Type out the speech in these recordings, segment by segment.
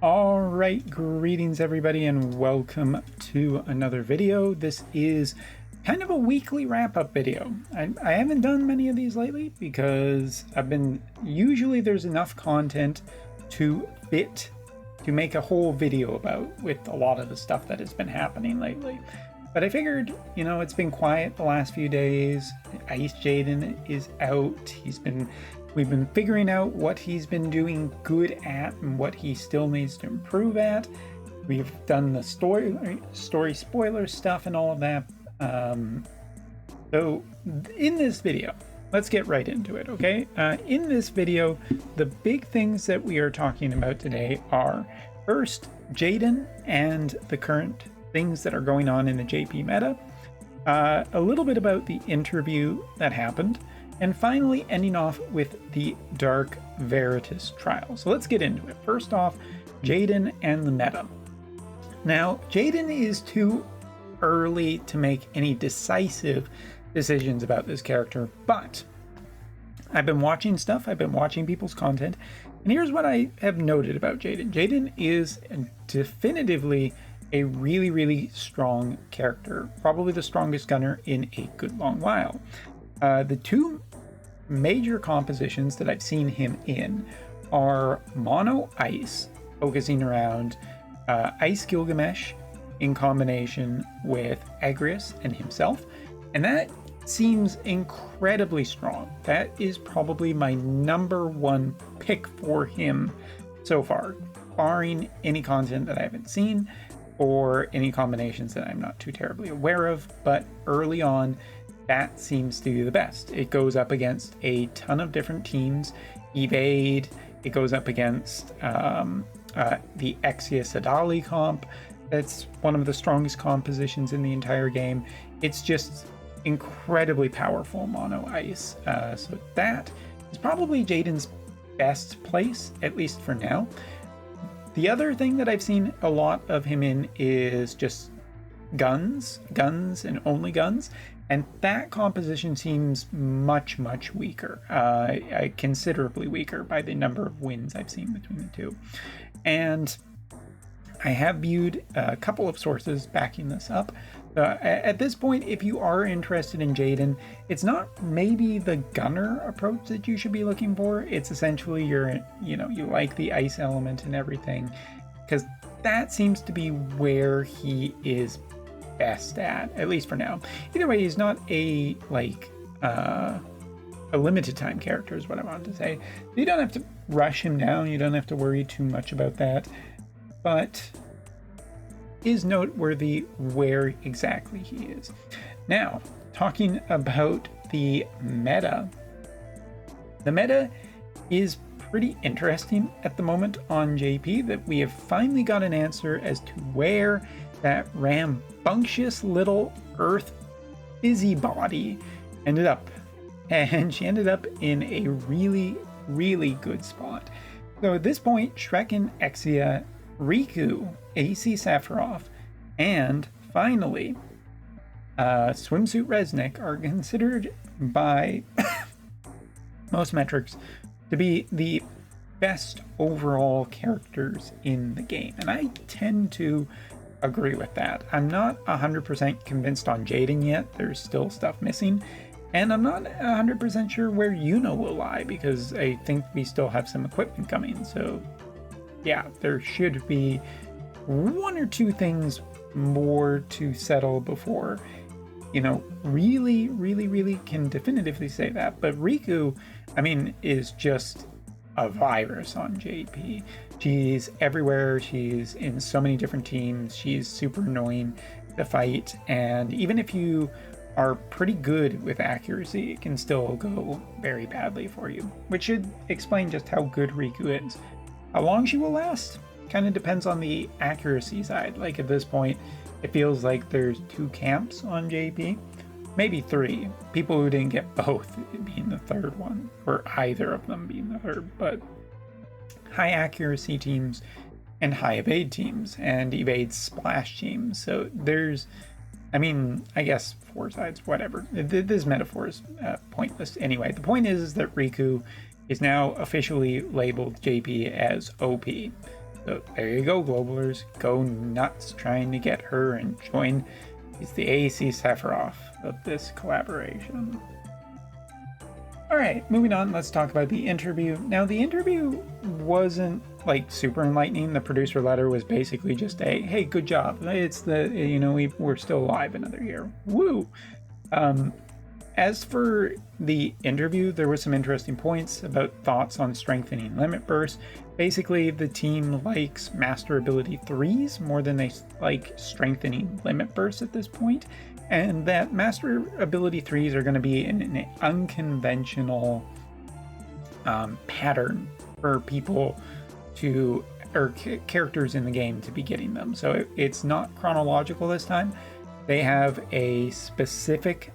Alright, greetings everybody and welcome to another video. This is kind of a weekly wrap-up video. I haven't done many of these lately because usually there's enough content to make a whole video about with a lot of the stuff that has been happening lately. But I figured, it's been quiet the last few days. Ice Jayden is out. We've been figuring out what he's been doing good at and what he still needs to improve at. We've done the story spoiler stuff and all of that. So in this video, let's get right into it, okay? In this video, the big things that we are talking about today are, first, Jayden and the current things that are going on in the JP meta, a little bit about the interview that happened, and finally ending off with the Dark Veritas trial. So let's get into it. First off, Jayden and the meta. Now, Jayden is too early to make any decisive decisions about this character, but I've been watching stuff, I've been watching people's content, and here's what I have noted about Jayden. Jayden is definitively a really, really strong character, probably the strongest gunner in a good long while. The two major compositions that I've seen him in are Mono Ice, focusing around Ice Gilgamesh in combination with Agrius and himself, and that seems incredibly strong. That is probably my number one pick for him so far, barring any content that I haven't seen or any combinations that I'm not too terribly aware of, but early on, that seems to be the best. It goes up against a ton of different teams. Evade, it goes up against the Exia Sadali comp. That's one of the strongest compositions in the entire game. It's just incredibly powerful Mono Ice. So that is probably Jayden's best place, at least for now. The other thing that I've seen a lot of him in is just guns and only guns. And that composition seems much, much weaker, considerably weaker by the number of wins I've seen between the two. And I have viewed a couple of sources backing this up. At this point, if you are interested in Jayden, it's not maybe the gunner approach that you should be looking for. It's essentially you like the ice element and everything, because that seems to be where he is best at least for now. Either way, he's not a limited time character is what I wanted to say. You don't have to rush him down, you don't have to worry too much about that, but is noteworthy where exactly he is. Now, talking about the meta is pretty interesting at the moment on JP, that we have finally got an answer as to where that rambunctious little Earth busybody ended up. And she ended up in a really, really good spot. So at this point, Shrek and Exia, Riku, AC Sephiroth, and finally, Swimsuit Resnick are considered by most metrics to be the best overall characters in the game. And I tend to agree with that. I'm not 100% convinced on Jayden yet. There's still stuff missing. And I'm not 100% sure where Yuno will lie, because I think we still have some equipment coming. So yeah, there should be one or two things more to settle before, really, really, really can definitively say that. But Riku, is just a virus on JP. She's everywhere. She's in so many different teams. She's super annoying to fight. And even if you are pretty good with accuracy, it can still go very badly for you, which should explain just how good Riku is. How long she will last kind of depends on the accuracy side. Like at this point, it feels like there's two camps on JP, maybe three. People who didn't get both being the third one, or either of them being the third, but high accuracy teams and high evade teams and evade splash teams. So there's, I guess 4 sides, whatever. This metaphor is pointless anyway. The point is that Riku is now officially labeled JP as OP. So there you go, Globalers. Go nuts trying to get her and join. He's the AC Sephiroth of this collaboration. Alright, moving on, let's talk about the interview. Now, the interview wasn't like super enlightening. The producer letter was basically just a, hey, good job. It's the, you know, we're still alive another year. Woo! As for the interview, there were some interesting points about thoughts on strengthening limit bursts. Basically, the team likes master ability 3s more than they like strengthening limit bursts at this point, and that master ability 3s are going to be in an unconventional pattern for people to, or characters in the game to be getting them. So it's not chronological this time. They have a specific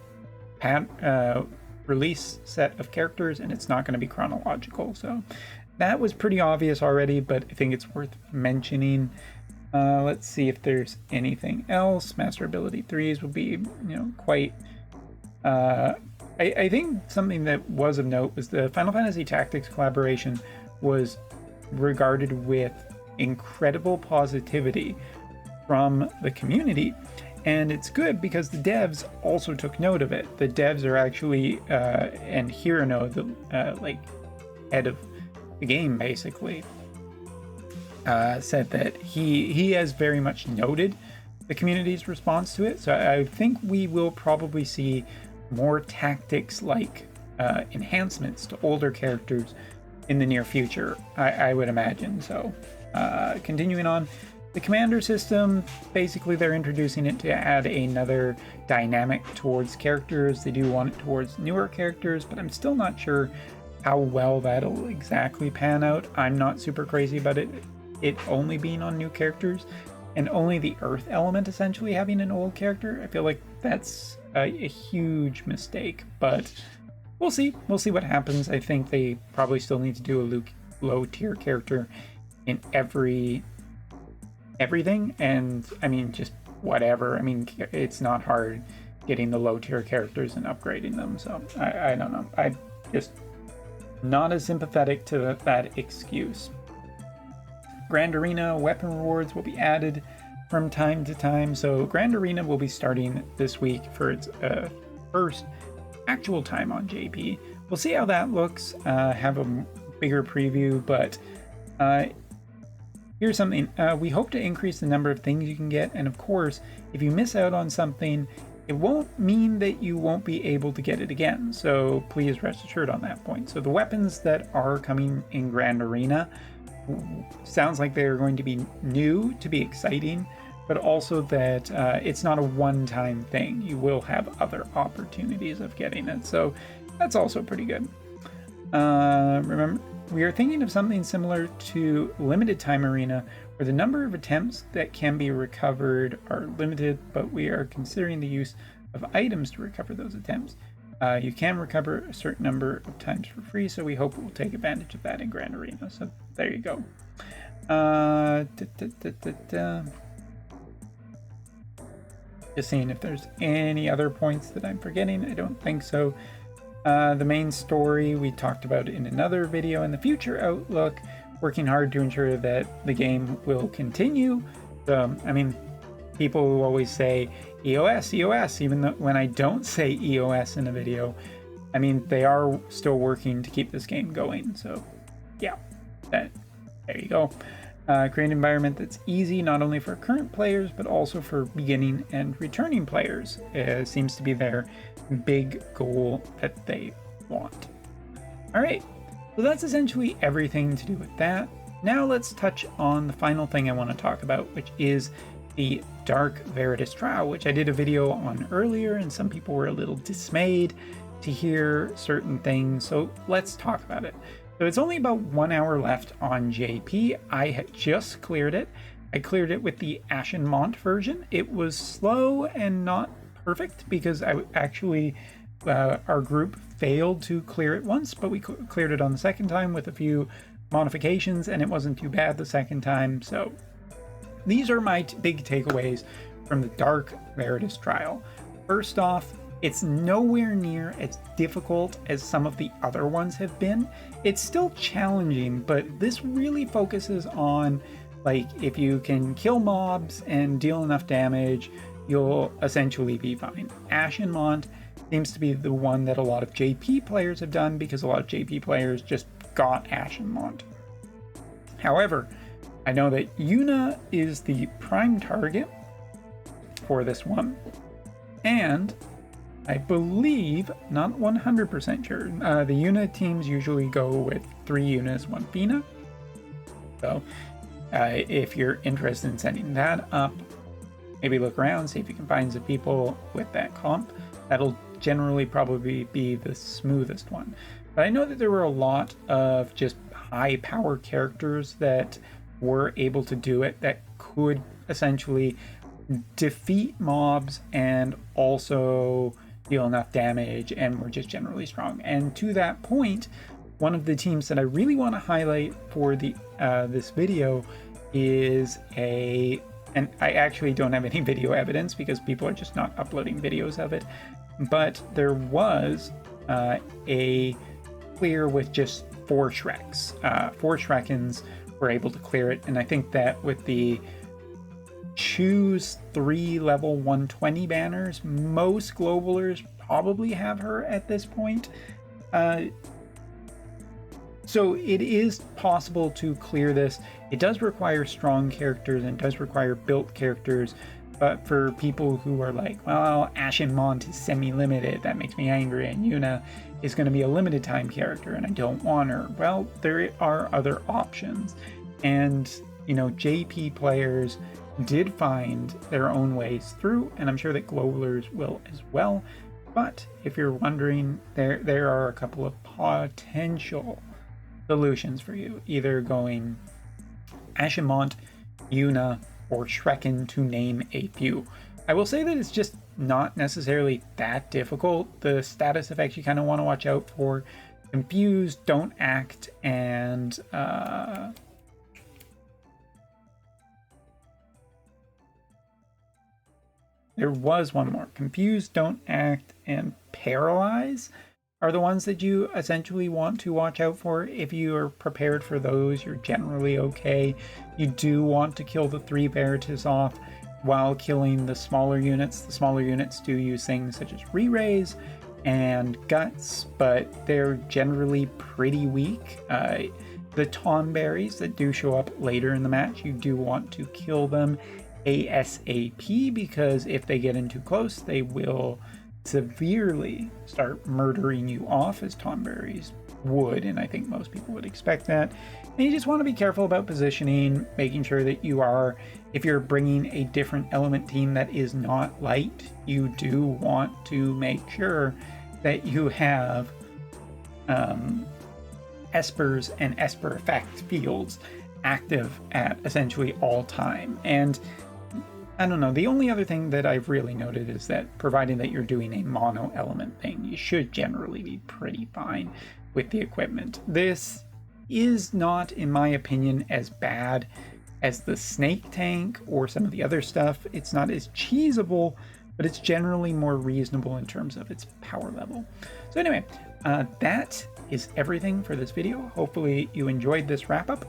release set of characters, and it's not going to be chronological. So that was pretty obvious already, but I think it's worth mentioning. Let's see if there's anything else. Master ability 3s will be, you know, quite I think something that was of note was the Final Fantasy Tactics collaboration was regarded with incredible positivity from the community. And it's good because the devs also took note of it. The devs are actually, and Hirano, the like head of the game, basically, said that he has very much noted the community's response to it. So I think we will probably see more tactics-like enhancements to older characters in the near future, I would imagine. So continuing on. The commander system, basically they're introducing it to add another dynamic towards characters. They do want it towards newer characters, but I'm still not sure how well that'll exactly pan out. I'm not super crazy about it only being on new characters and only the Earth element essentially having an old character. I feel like that's a huge mistake, but we'll see. We'll see what happens. I think they probably still need to do a low tier character in everything, and I mean, just whatever. I mean, it's not hard getting the low tier characters and upgrading them, so I don't know. I just not as sympathetic to that excuse. Grand Arena weapon rewards will be added from time to time, so Grand Arena will be starting this week for its first actual time on JP. We'll see how that looks, have a bigger preview, but here's something. We hope to increase the number of things you can get, and of course, if you miss out on something, it won't mean that you won't be able to get it again. So please rest assured on that point. So the weapons that are coming in Grand Arena sounds like they're going to be new, to be exciting, but also that it's not a one-time thing. You will have other opportunities of getting it. So that's also pretty good. Remember, we are thinking of something similar to Limited Time Arena, where the number of attempts that can be recovered are limited, but we are considering the use of items to recover those attempts. You can recover a certain number of times for free, so we hope we'll take advantage of that in Grand Arena. So there you go. Just seeing if there's any other points that I'm forgetting. I don't think so. The main story we talked about in another video. In the future outlook, working hard to ensure that the game will continue. So, I mean, people will always say EOS, EOS, even though when I don't say EOS in a video, I mean, they are still working to keep this game going. So, yeah, there you go. Create an environment that's easy, not only for current players, but also for beginning and returning players. Seems to be their big goal that they want. All right, so that's essentially everything to do with that. Now let's touch on the final thing I want to talk about, which is the Dark Veritas trial, which I did a video on earlier, and some people were a little dismayed to hear certain things. So let's talk about it. So it's only about 1 hour left on JP. I had just cleared it. I cleared it with the Ashen Mont version. It was slow and not perfect because I actually, our group failed to clear it once, but we cleared it on the second time with a few modifications, and it wasn't too bad the second time. So these are my big takeaways from the Dark Veritas trial. First off, it's nowhere near as difficult as some of the other ones have been. It's still challenging, but this really focuses on Like, if you can kill mobs and deal enough damage, you'll essentially be fine. Ashenmont seems to be the one that a lot of JP players have done, because a lot of JP players just got Ashenmont. However, I know that Yuna is the prime target for this one, and I believe, not 100% sure, the Yuna teams usually go with 3 Yunas, 1 Fina. So if you're interested in setting that up, maybe look around, see if you can find some people with that comp. That'll generally probably be the smoothest one. But I know that there were a lot of just high power characters that were able to do it, that could essentially defeat mobs and also deal enough damage and were just generally strong. And to that point, one of the teams that I really want to highlight for the this video is and I actually don't have any video evidence because people are just not uploading videos of it, but there was a clear with just 4 Shreks. 4 Shrekins were able to clear it, and I think that with the choose 3 level 120 banners, most globalers probably have her at this point. So it is possible to clear this. It does require strong characters and does require built characters, but for people who are like, well, Ashenmont is semi-limited, that makes me angry, and Yuna is going to be a limited time character and I don't want her. Well, there are other options, and you know, JP players did find their own ways through, and I'm sure that globalers will as well. But if you're wondering, there are a couple of potential solutions for you, either going Ashenmont, Yuna, or Shrekin, to name a few. I will say that it's just not necessarily that difficult. The status effects you kind of want to watch out for: Confuse, Don't Act, and there was one more. Confuse, Don't Act, and Paralyze are the ones that you essentially want to watch out for. If you are prepared for those, you're generally okay. You do want to kill the 3 Veritas off while killing the smaller units. The smaller units do use things such as re-raise and guts, but they're generally pretty weak. The Tonberries that do show up later in the match, you do want to kill them ASAP, because if they get in too close, they will severely start murdering you off, as Tonberries would, and I think most people would expect that. And you just want to be careful about positioning, making sure that you are, if you're bringing a different element team that is not light, you do want to make sure that you have Espers and Esper effect fields active at essentially all time. And I don't know, the only other thing that I've really noted is that providing that you're doing a mono element thing, you should generally be pretty fine with the equipment. This is not, in my opinion, as bad as the snake tank or some of the other stuff. It's not as cheesable, but it's generally more reasonable in terms of its power level. So anyway, that is everything for this video. Hopefully you enjoyed this wrap up.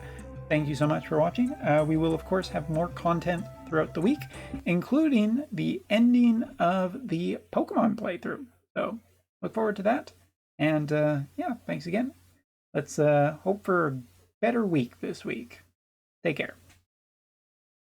Thank you so much for watching. We will, of course, have more content throughout the week, including the ending of the Pokemon playthrough. So look forward to that. And yeah, thanks again. Let's hope for a better week this week. Take care.